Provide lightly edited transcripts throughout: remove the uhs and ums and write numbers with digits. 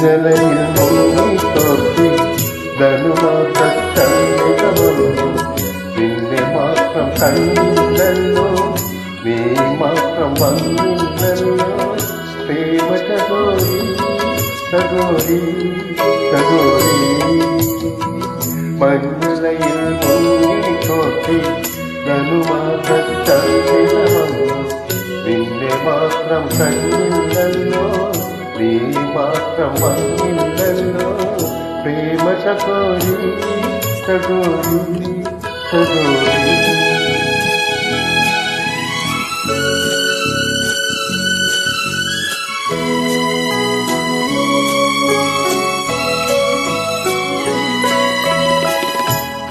മഞ്ഞലയിൽ മുങ്ങി തോർത്തി ധനുമാസന്നു നിന്നെ മാത്രം കണ്ടില്ലല്ലോ, നീ മാത്രം വന്നില്ലല്ലോ. പ്രേമ ചകോരി ചകോരി ചകോരി മഞ്ഞലയിൽ മുങ്ങി തോർത്തി ധനുമാസന്നു നിന്നെ മാത്രം കണ്ടില്ലല്ലോ, നീ മാത്രം വന്നില്ലല്ലോ. പ്രേമ ചകോരി ചകോരി ചകോരി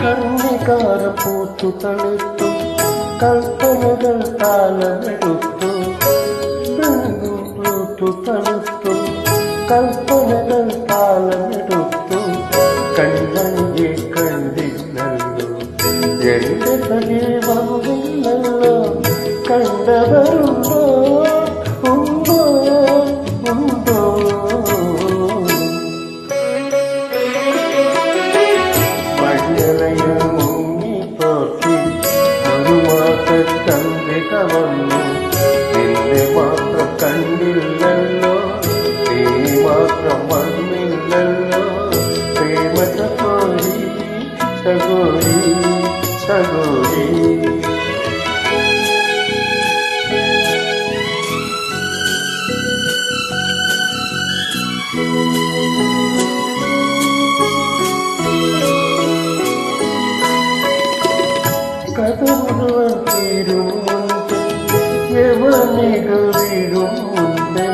കണ്ണികാര പൂത്തു തളിർത്തു കൽപ്പനകൾ താലമെടുത്തു, പൂത്തു തളിർത്തു കൽപ്പനകൾ താലമെടുത്തു. കണ്ണയെ കണ്ടില്ലല്ലോ, എന്റെ സജീവമില്ലല്ലോ. കണ്ടവരുണ്ടോ ഉണ്ടോ ഉണ്ടോ? മഞ്ഞലയിൽ മുങ്ങി തോർത്തി ഒരു മാസച്ചന്ദ്രിക വന്നു, നിന്നെ മാത്രം കണ്ടില്ലല്ലോ, നീ മാത്രം വന്നില്ലല്ലോ. പ്രേമ ചകോരി ചകോരി ചകോരി കഥ മുഴുവൻ തീരും മുൻപ് യവനികൾ വീഴും മുൻപ്,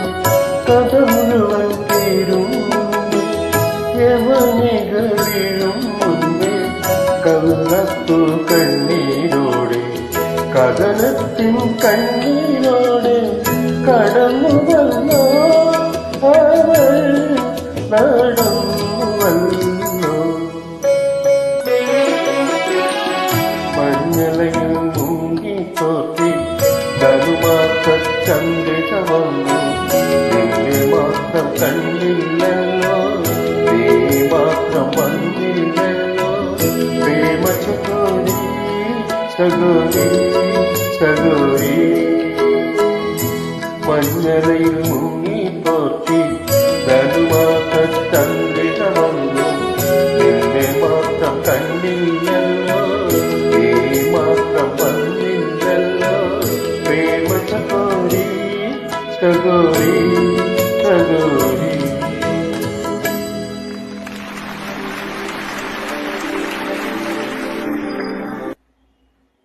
കഥ മുഴുവൻ തീരും മുൻപ് യവനികൾ വീഴും മുൻപ്. കള്ളത്തു കണ്ണീരോടെ കഥനത്തിൻ കണ്ണീരോടെ കടന്നു വന്നോ അവൾ നടന്നു വന്നോ. മഞ്ഞലയിൽ മുങ്ങി തോർത്തി ധനുമാസച്ചന്ദ്രിക വന്നു, നിന്നെ മാത്രം കണ്ടില്ലല്ലോ, നീ മാത്രം വന്നില്ലല്ലോ. പ്രേമ ചകോരി ചകോരി ചകോരി മഞ്ഞലയിൽ മുങ്ങി തോർത്തി ധനുമാസച്ചന്ദ്രിക വന്നു, നിന്നെ മാത്രം കണ്ടില്ലല്ലോ, നീ മാത്രം വന്നില്ലല്ലോ. പ്രേമ ചകോരി ചകോരി ചകോരി